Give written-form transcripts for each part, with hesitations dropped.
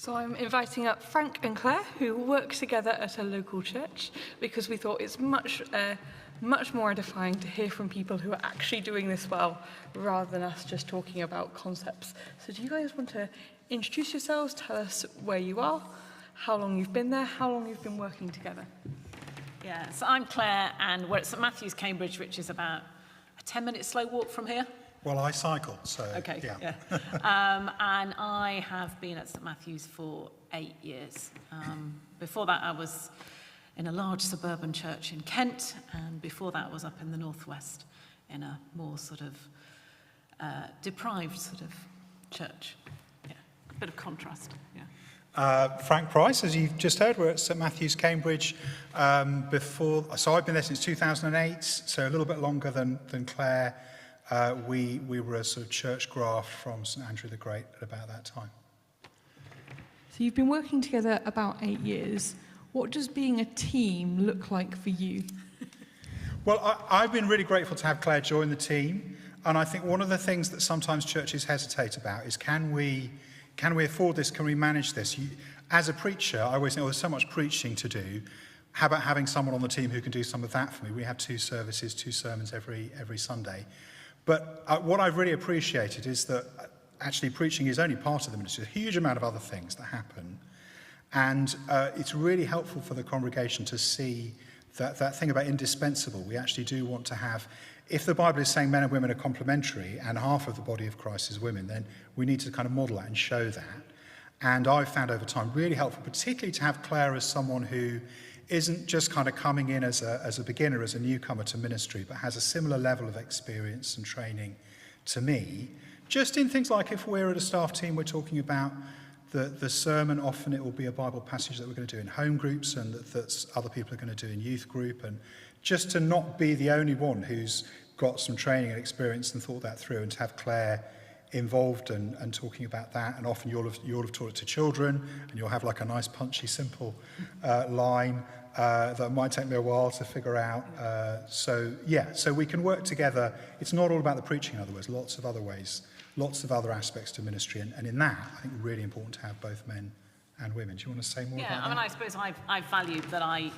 So I'm inviting up Frank and Claire, who work together at a local church, because we thought it's much more edifying to hear from people who are actually doing this well, rather than us just talking about concepts. So do you guys want to introduce yourselves, tell us where you are, how long you've been there, how long you've been working together? Yeah, so I'm Claire, and we're at St Matthew's, Cambridge, which is about a 10-minute slow walk from here. Well, I cycle, so Okay, yeah. And I have been at St Matthew's for 8 years. Before that, I was in a large suburban church in Kent, and before that, I was up in the northwest in a more sort of deprived sort of church. Yeah, a bit of contrast. Yeah. Frank Price, as you've just heard, we're at St Matthew's, Cambridge. So I've been there since 2008, so a little bit longer than Claire. We were a sort of church graft from St Andrew the Great at about that time. So you've been working together about 8 years. What does being a team look like for you? Well, I've been really grateful to have Claire join the team, and I think one of the things that sometimes churches hesitate about is can we afford this, can we manage this? As a preacher, I always think, oh, there's so much preaching to do. How about having someone on the team who can do some of that for me? We have 2 services, 2 sermons every Sunday. But what I've really appreciated is that actually preaching is only part of the ministry. There's a huge amount of other things that happen. And it's really helpful for the congregation to see that thing about indispensable. We actually do want to have, if the Bible is saying men and women are complementary and half of the body of Christ is women, then we need to kind of model that and show that. And I've found over time really helpful, particularly to have Claire as someone who isn't just kind of coming in as a beginner, as a newcomer to ministry, but has a similar level of experience and training to me. Just in things like if we're at a staff team, we're talking about the sermon, often it will be a Bible passage that we're going to do in home groups and that other people are going to do in youth group. And just to not be the only one who's got some training and experience and thought that through, and to have Claire involved and talking about that. And often you'll have taught it to children, and you'll have like a nice punchy simple line that might take me a while to figure out. So we can work together. It's not all about the preaching, in other words, lots of other ways, lots of other aspects to ministry, and in that I think really important to have both men and women. Do you want to say more about that? Yeah, I mean, I suppose I've valued that I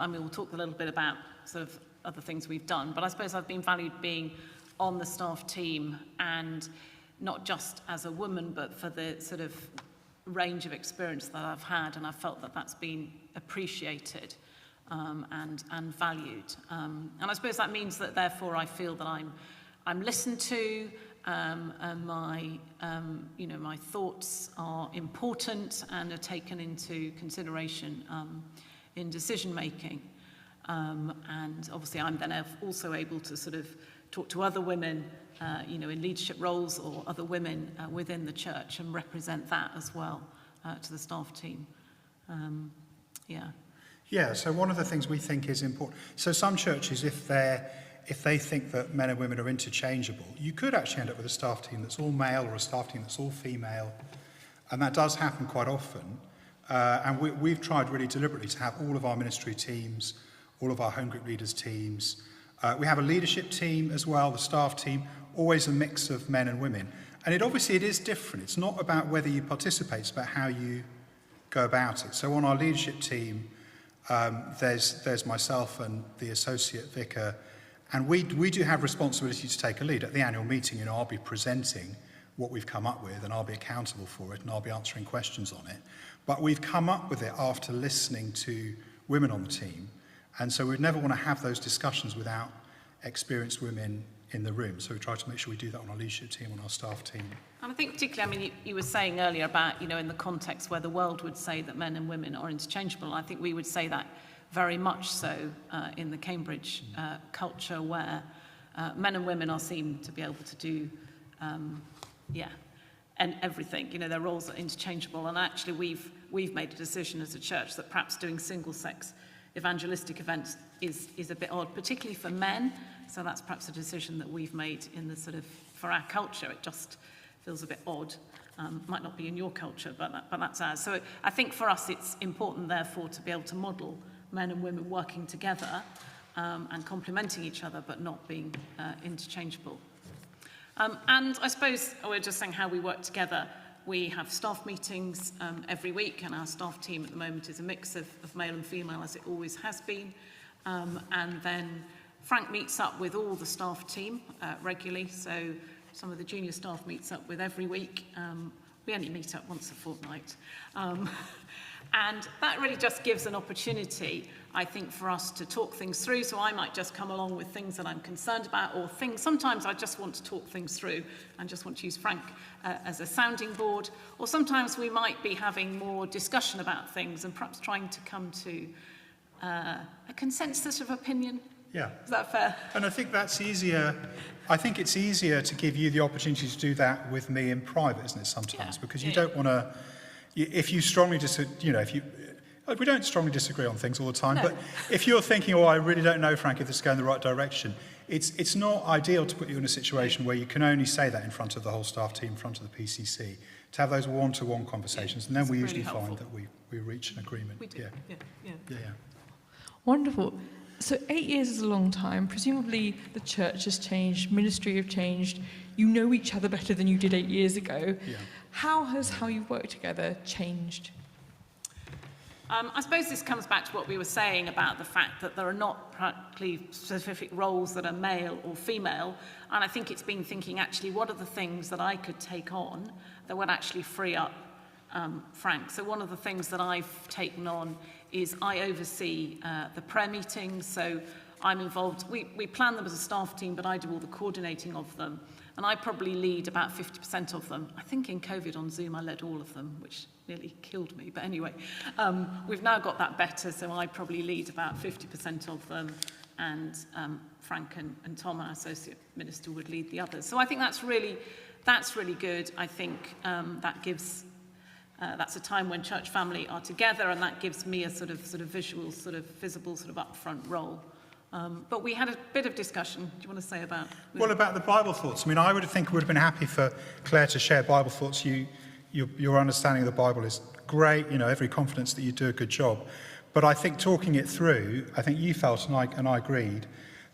mean, we'll talk a little bit about sort of other things we've done, but I suppose I've been valued being on the staff team, and not just as a woman, but for the sort of range of experience that I've had, and I've felt that that's been appreciated and valued. And I suppose that means that therefore I feel that I'm listened to, and my my thoughts are important and are taken into consideration in decision making. And obviously I'm then also able to sort of talk to other women, in leadership roles or other women within the church and represent that as well to the staff team. Yeah, so one of the things we think is important, so some churches, if they think that men and women are interchangeable, you could actually end up with a staff team that's all male or a staff team that's all female, and that does happen quite often. And we've tried really deliberately to have all of our ministry teams, all of our home group leaders teams. We have a leadership team as well, the staff team, always a mix of men and women. And it is different. It's not about whether you participate, it's about how you go about it. So on our leadership team, there's myself and the associate vicar, and we do have responsibility to take a lead. At the annual meeting, I'll be presenting what we've come up with, and I'll be accountable for it, and I'll be answering questions on it. But we've come up with it after listening to women on the team, and so we'd never want to have those discussions without experienced women in the room. So we try to make sure we do that on our leadership team, on our staff team. And I think particularly, I mean, you were saying earlier about, in the context where the world would say that men and women are interchangeable, I think we would say that very much so in the Cambridge culture, where men and women are seen to be able to do, and everything. Their roles are interchangeable. And actually, we've made a decision as a church that perhaps doing single-sex evangelistic events is a bit odd, particularly for men. So that's perhaps a decision that we've made in the sort of, for our culture, it just feels a bit odd. Might not be in your culture, but that's ours. So I think for us it's important, therefore, to be able to model men and women working together and complementing each other, but not being interchangeable. And I suppose we're just saying how we work together. we have staff meetings every week, and our staff team at the moment is a mix of male and female, as it always has been. And then Frank meets up with all the staff team regularly, so some of the junior staff meets up with every week. We only meet up once a fortnight. And that really just gives an opportunity, I think, for us to talk things through. So I might just come along with things that I'm concerned about, or things, sometimes I just want to talk things through and just want to use Frank as a sounding board. Or sometimes we might be having more discussion about things and perhaps trying to come to a consensus of opinion. Yeah. Is that fair? And I think that's easier. I think it's easier to give you the opportunity to do that with me in private, isn't it, sometimes? Yeah. Because you don't want to, if you strongly disagree, we don't strongly disagree on things all the time, but if you're thinking, I really don't know, Frank, if this is going the right direction, it's not ideal to put you in a situation where you can only say that in front of the whole staff team, in front of the PCC, to have those one-to-one conversations, and then we usually find that we reach an agreement. We do, yeah. Wonderful. So 8 years is a long time. Presumably the church has changed, ministry have changed. You know each other better than you did 8 years ago. Yeah. How has how you work together changed? I suppose this comes back to what we were saying about the fact that there are not practically specific roles that are male or female. And I think it's been thinking, actually, what are the things that I could take on that would actually free up Frank? So one of the things that I've taken on is I oversee the prayer meetings. So I'm involved, we plan them as a staff team, but I do all the coordinating of them. And I probably lead about 50% of them. I think in COVID on Zoom, I led all of them, which nearly killed me. But anyway, we've now got that better, so I probably lead about 50% of them. And Frank and Tom, our associate minister, would lead the others. So I think that's really good. I think that gives... that's a time when church family are together, and that gives me a sort of visual, visible, upfront role. But we had a bit of discussion. Do you want to say about... Well, about the Bible thoughts. I mean, I would have been happy for Claire to share Bible thoughts. Your understanding of the Bible is great. Every confidence that you do a good job. But I think talking it through, I think you felt, and I agreed,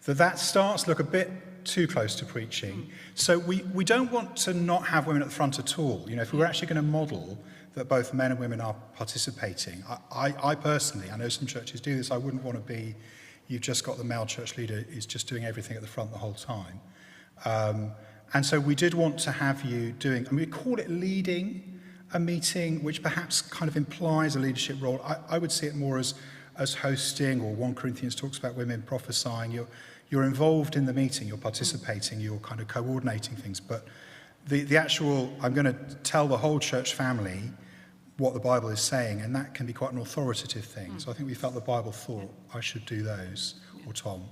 that starts to look a bit too close to preaching. So we don't want to not have women at the front at all. If we were actually going to model that both men and women are participating, I personally, I know some churches do this, I wouldn't want to be, you've just got the male church leader who's just doing everything at the front the whole time. And so we did want to have you doing, we call it leading a meeting, which perhaps kind of implies a leadership role. I would see it more as hosting, or 1 Corinthians talks about women prophesying. You're involved in the meeting, you're participating, you're kind of coordinating things. But the actual, I'm going to tell the whole church family what the Bible is saying, and that can be quite an authoritative thing. So I think we felt the Bible thought I should do those, or Tom.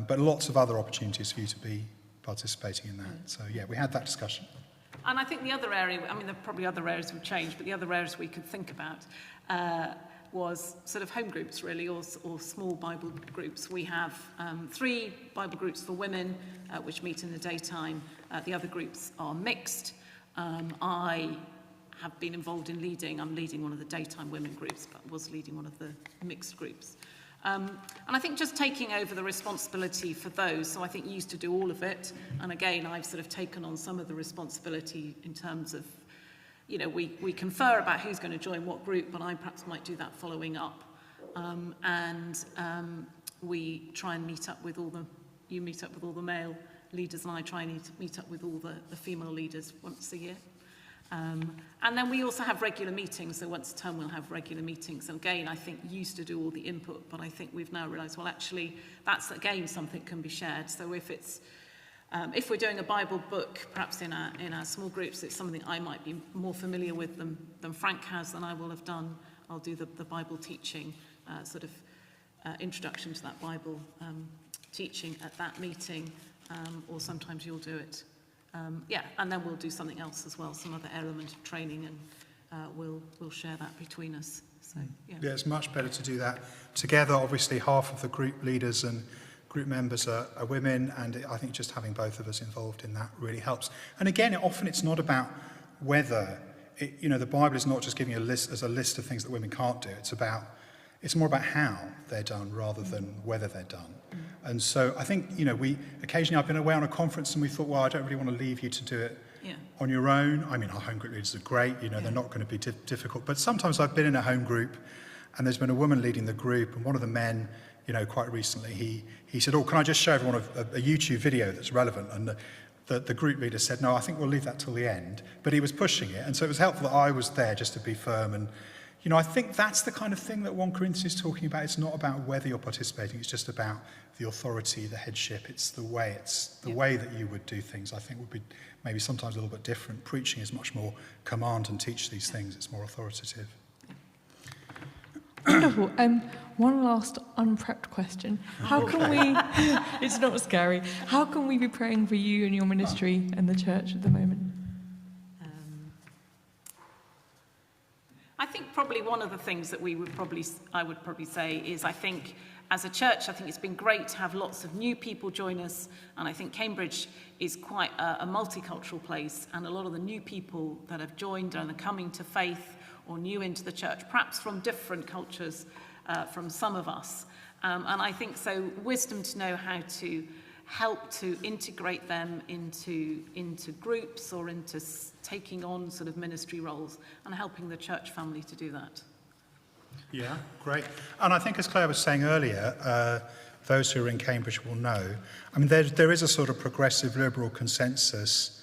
But lots of other opportunities for you to be participating in that. So yeah, we had that discussion. And I think the other area, there are probably other areas have changed, but the other areas we could think about was home groups, really, or small Bible groups. We have 3 Bible groups for women, which meet in the daytime. The other groups are mixed. I have been involved in I'm leading one of the daytime women groups, but was leading one of the mixed groups. And I think just taking over the responsibility for those, so I think you used to do all of it, and again, I've taken on some of the responsibility in terms of, we confer about who's going to join what group, but I perhaps might do that following up. We try and meet up with you meet up with all the male leaders, and I try and meet up with all the female leaders once a year. And then we also have regular meetings, so once a term we'll have regular meetings. And again, I think you used to do all the input, but I think we've now realised, well, actually, that's, again, something can be shared. So if we're doing a Bible book, perhaps in our small groups, it's something I might be more familiar with than Frank has, than I will have done. I'll do the Bible teaching, introduction to that Bible teaching at that meeting, or sometimes you'll do it. And then we'll do something else as well, some other element of training, and we'll share that between us. So, yeah, it's much better to do that together. Obviously, half of the group leaders and group members are women, and I think just having both of us involved in that really helps. And again, often it's not about whether, the Bible is not just giving you a list of things that women can't do. It's more about how they're done rather than whether they're done. And so I think, occasionally I've been away on a conference and we thought, well, I don't really want to leave you to do it on your own. I mean, our home group leaders are great, they're not going to be difficult. But sometimes I've been in a home group and there's been a woman leading the group, and one of the men, quite recently, he said, can I just show everyone a YouTube video that's relevant? And the group leader said, no, I think we'll leave that till the end. But he was pushing it. And so it was helpful that I was there just to be firm. And, I think that's the kind of thing that 1 Corinthians is talking about. It's not about whether you're participating. It's just about the authority, the headship. It's the way that you would do things, I think, would be maybe sometimes a little bit different. Preaching is much more command and teach these things. It's more authoritative. Wonderful. One last unprepped question. How can we, it's not scary, how can we be praying for you and your ministry and the church at the moment? I think probably one of the things that I would probably say is, I think as a church, I think it's been great to have lots of new people join us, and I think Cambridge is quite a multicultural place, and a lot of the new people that have joined and are coming to faith or new into the church, perhaps from different cultures from some of us. And I think so wisdom to know how to help to integrate them into groups or into taking on sort of ministry roles, and helping the church family to do that. Yeah, great. And I think, as Claire was saying earlier, those who are in Cambridge will know, I mean, there is a sort of progressive liberal consensus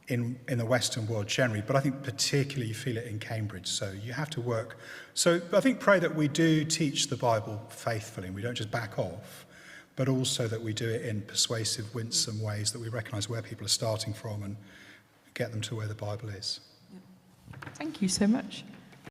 in the Western world generally, but I think particularly you feel it in Cambridge, so you have to work. So I think pray that we do teach the Bible faithfully, and we don't just back off, but also that we do it in persuasive, winsome ways, that we recognise where people are starting from and get them to where the Bible is. Thank you so much.